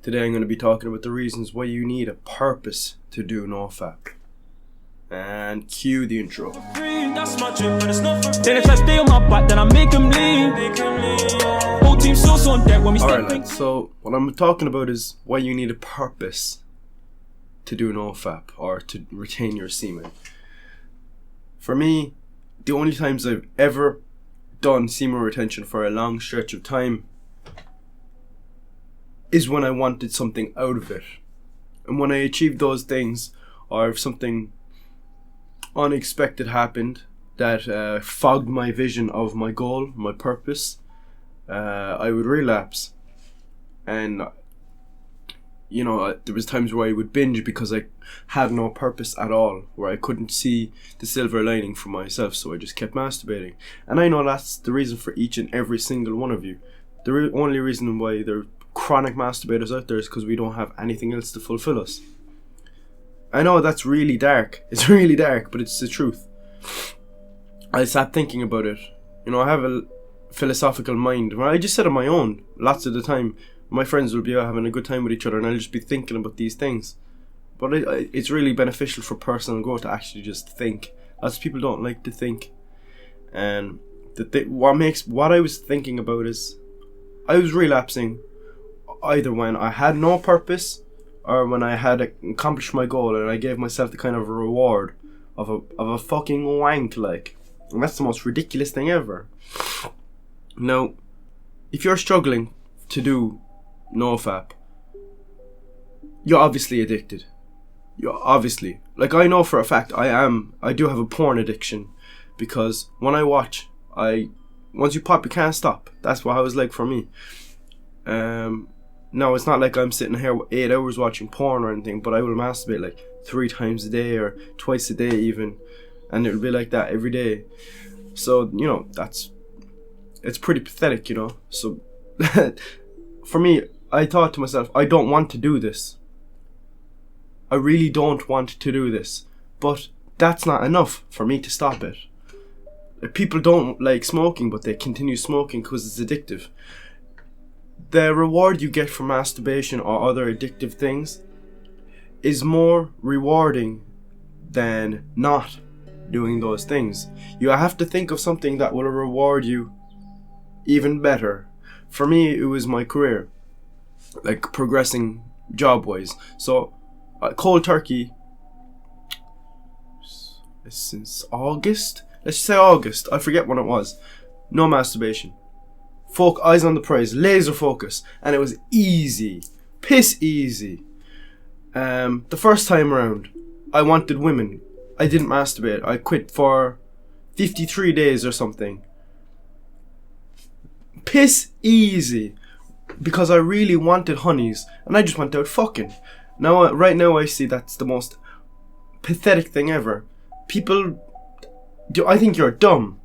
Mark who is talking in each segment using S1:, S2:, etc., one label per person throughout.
S1: Today I'm going to be talking about the reasons why you need a purpose to do nofap. And cue the intro.
S2: That's my drip, but it's not for then if I stay on my back, then I make him lean. Whole team sauce on deck when we
S1: Alright lads, so what I'm talking about is why you need a purpose to do nofap or to retain your semen. For me, the only times I've ever done semen retention for a long stretch of time is when I wanted something out of it. And when I achieved those things, or if something unexpected happened that fogged my vision of my goal, my purpose, I would relapse. And there was times where I would binge because I had no purpose at all, where I couldn't see the silver lining for myself, so I just kept masturbating. And I know that's the reason for each and every single one of you. The only reason why there are chronic masturbators out there is because we don't have anything else to fulfill us. I know that's really dark. It's really dark, but it's the truth. I sat thinking about it. I have a philosophical mind. Well, I just sit on my own lots of the time. My friends will be out having a good time with each other and I'll just be thinking about these things. But it's really beneficial for personal growth to actually just think. Lots of people don't like to think. And what I was thinking about is I was relapsing either when I had no purpose or when I had accomplished my goal and I gave myself the kind of reward of a fucking wank, like. And that's the most ridiculous thing ever. Now, if you're struggling to do nofap, you're obviously addicted. You're obviously, like, I know for a fact I do have a porn addiction, because when I watch, once you pop, you can't stop. That's what it was like for me. No, it's not like I'm sitting here 8 hours watching porn or anything, but I will masturbate like 3 times a day or twice a day even, and it'll be like that every day. So, it's pretty pathetic, So, for me, I thought to myself, I don't want to do this. I really don't want to do this. But that's not enough for me to stop it. People don't like smoking, but they continue smoking because it's addictive. The reward you get from masturbation or other addictive things is more rewarding than not doing those things. You have to think of something that will reward you even better. For me, it was my career, like progressing job-wise. So, cold turkey, since August? Let's say August, I forget when it was. No masturbation. Eyes on the prize, laser focus, and it was easy, piss easy. The first time around, I wanted women. I didn't masturbate. I quit for 53 days or something. Piss easy, because I really wanted honeys, and I just went out fucking. Now, right now, I see that's the most pathetic thing ever. I think you're dumb.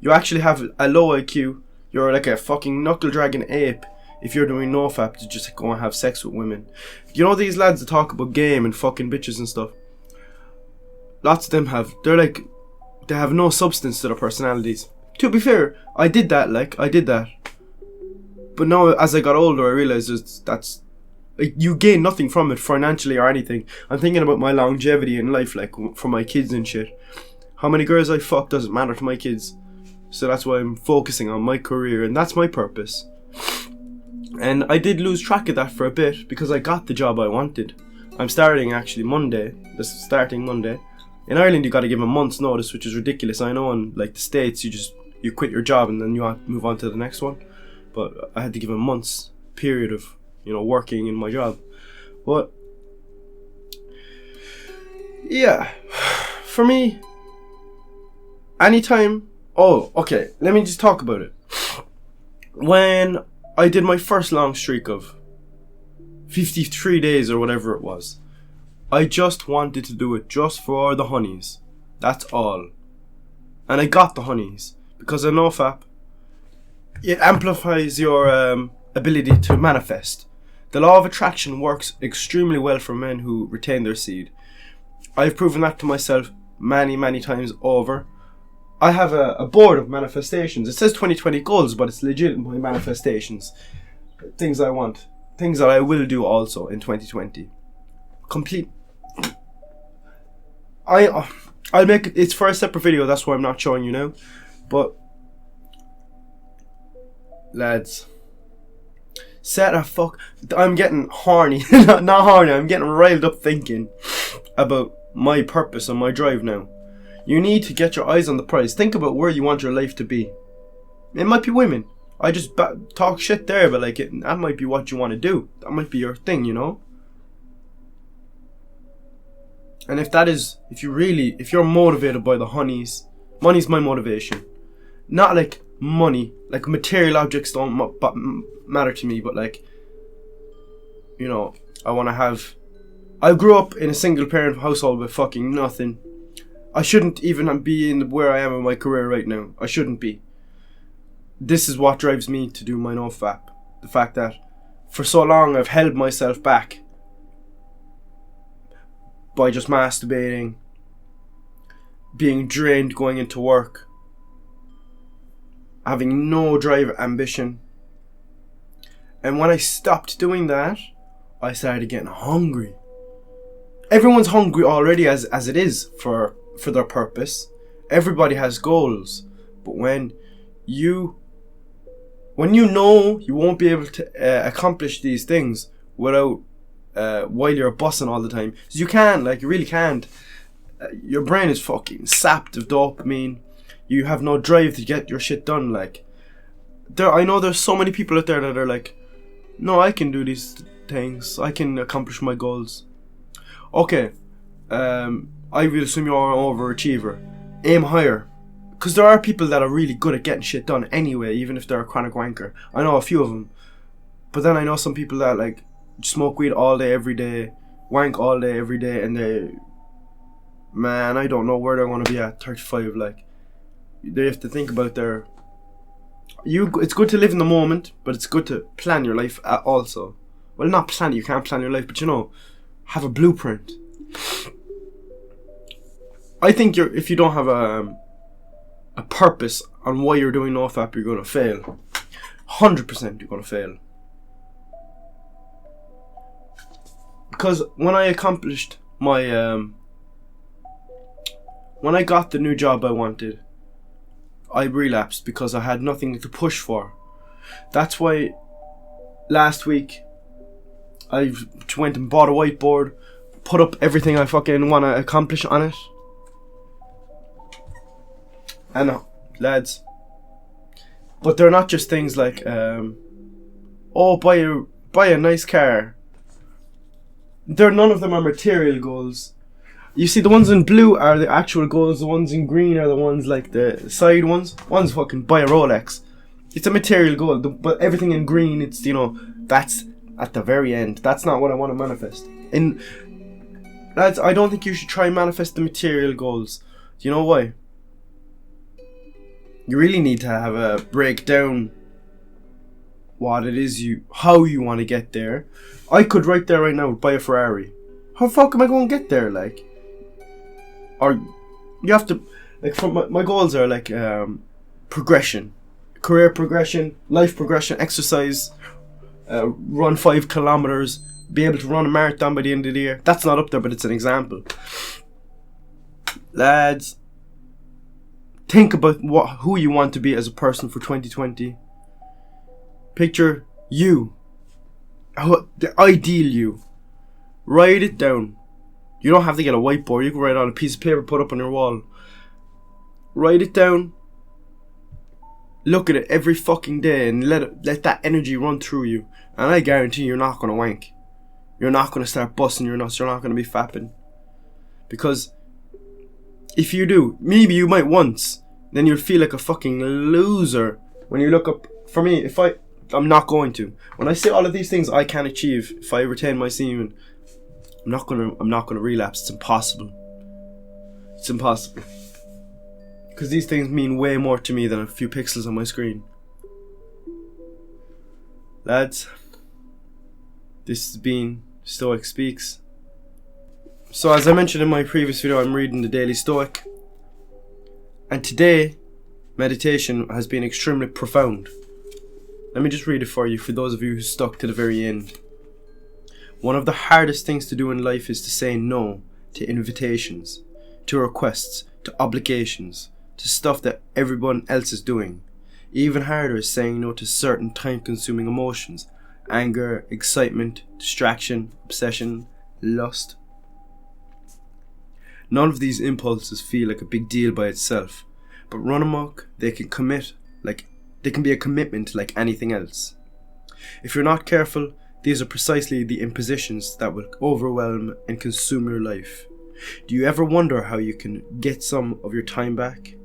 S1: You actually have a low IQ. You're like a fucking knuckle-dragging ape if you're doing nofap to just go and have sex with women. These lads that talk about game and fucking bitches and stuff? Lots of them they have no substance to their personalities. To be fair, I did that. But now, as I got older, I realised that's... you gain nothing from it financially or anything. I'm thinking about my longevity in life, like, for my kids and shit. How many girls I fuck doesn't matter to my kids. So that's why I'm focusing on my career, and that's my purpose. And I did lose track of that for a bit because I got the job I wanted. I'm starting actually Monday. This is starting Monday. In Ireland, you got to give a month's notice, which is ridiculous. I know in like the States, you quit your job and then you have to move on to the next one. But I had to give a month's period of working in my job. But yeah, for me, anytime. Oh, okay, let me just talk about it. When I did my first long streak of 53 days or whatever it was, I just wanted to do it just for the honeys. That's all. And I got the honeys. Because of nofap, it amplifies your ability to manifest. The law of attraction works extremely well for men who retain their seed. I've proven that to myself many, many times over. I have a board of manifestations. It says 2020 goals, but it's legit my manifestations. Things I want. things that I will do also in 2020. I'll make it's for a separate video. That's why I'm not showing you now. But lads, I'm getting horny. Not horny. I'm getting riled up thinking about my purpose and my drive now. You need to get your eyes on the prize. Think about where you want your life to be. It might be women. I just talk shit there, but like that might be what you want to do. That might be your thing, you know. And if you're motivated by the honeys, money's my motivation. Not like money, like material objects don't matter to me, but like, you know, I grew up in a single parent household with fucking nothing. I shouldn't even be in where I am in my career right now. I shouldn't be. This is what drives me to do my nofap. The fact that for so long I've held myself back by just masturbating, being drained going into work, having no drive, ambition. And when I stopped doing that, I started getting hungry. Everyone's hungry already as it is for their purpose. Everybody has goals. But when you know you won't be able to accomplish these things without while you're bussing all the time, because you can't, like, you really can't. Your brain is fucking sapped of dopamine. You have no drive to get your shit done. Like, I know there's so many people out there that are like, no, I can do these things. I can accomplish my goals. Okay, I will assume you're an overachiever. Aim higher. Because there are people that are really good at getting shit done anyway, even if they're a chronic wanker. I know a few of them. But then I know some people that like smoke weed all day, every day, wank all day, every day, and I don't know where they're going to be at 35. Like, they have to think about it's good to live in the moment, but it's good to plan your life also. Well, not plan it, you can't plan your life, but you know, have a blueprint. I think if you don't have a purpose on why you're doing nofap, you're going to fail. 100% you're going to fail. Because when I accomplished my when I got the new job I wanted, I relapsed because I had nothing to push for. That's why last week I went and bought a whiteboard, put up everything I fucking want to accomplish on it. And lads, but they're not just things like buy a nice car. None of them are material goals. You see, the ones in blue are the actual goals. The ones in green are the ones like the side ones. One's fucking buy a Rolex. It's a material goal, but everything in green, it's, you know, that's at the very end. That's not what I want to manifest. And lads, I don't think you should try and manifest the material goals. Do you know why? You really need to have a breakdown what it is how you want to get there. I could right there right now buy a Ferrari. How the fuck am I going to get there? Like, or you have to, like, from my goals are like progression, career progression, life progression, exercise, run 5 kilometers, be able to run a marathon by the end of the year. That's not up there, but it's an example. Lads, think about who you want to be as a person for 2020. Picture you, the ideal you. Write it down. You don't have to get a whiteboard. You can write it on a piece of paper, put up on your wall. Write it down. Look at it every fucking day and let that energy run through you. And I guarantee you're not going to wank. You're not going to start busting your nuts. You're not going to be fapping. Because if you do, maybe you might once, then you'll feel like a fucking loser when you look up. For me, I'm not going to. When I say all of these things I can achieve if I retain my semen, I'm not gonna relapse. It's impossible. It's impossible. Because these things mean way more to me than a few pixels on my screen. Lads, this has been Stoic Speaks. So as I mentioned in my previous video, I'm reading the Daily Stoic. And today, meditation has been extremely profound. Let me just read it for you, for those of you who stuck to the very end. One of the hardest things to do in life is to say no to invitations, to requests, to obligations, to stuff that everyone else is doing. Even harder is saying no to certain time-consuming emotions: anger, excitement, distraction, obsession, lust. None of these impulses feel like a big deal by itself, but run amok, they can be a commitment like anything else. If you're not careful, these are precisely the impositions that will overwhelm and consume your life. Do you ever wonder how you can get some of your time back?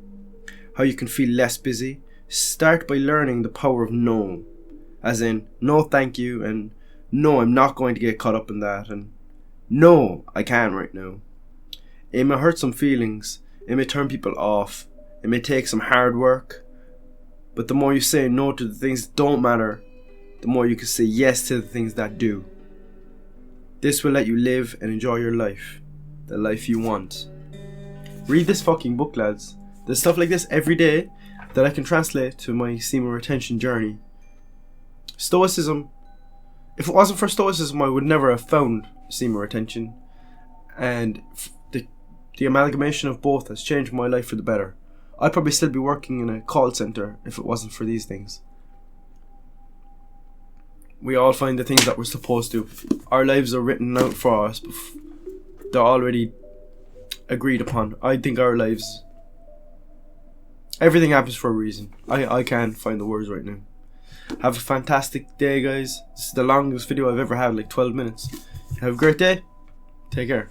S1: How you can feel less busy? Start by learning the power of no. As in, no thank you, and no, I'm not going to get caught up in that, and no, I can't right now. It may hurt some feelings, it may turn people off, it may take some hard work, but the more you say no to the things that don't matter, the more you can say yes to the things that do. This will let you live and enjoy your life, the life you want. Read this fucking book, lads. There's stuff like this every day that I can translate to my semen retention journey. Stoicism. If it wasn't for Stoicism, I would never have found semen retention, and the amalgamation of both has changed my life for the better. I'd probably still be working in a call centre if it wasn't for these things. We all find the things that we're supposed to. Our lives are written out for us. They're already agreed upon. I think our lives... everything happens for a reason. I can't find the words right now. Have a fantastic day, guys. This is the longest video I've ever had, like 12 minutes. Have a great day. Take care.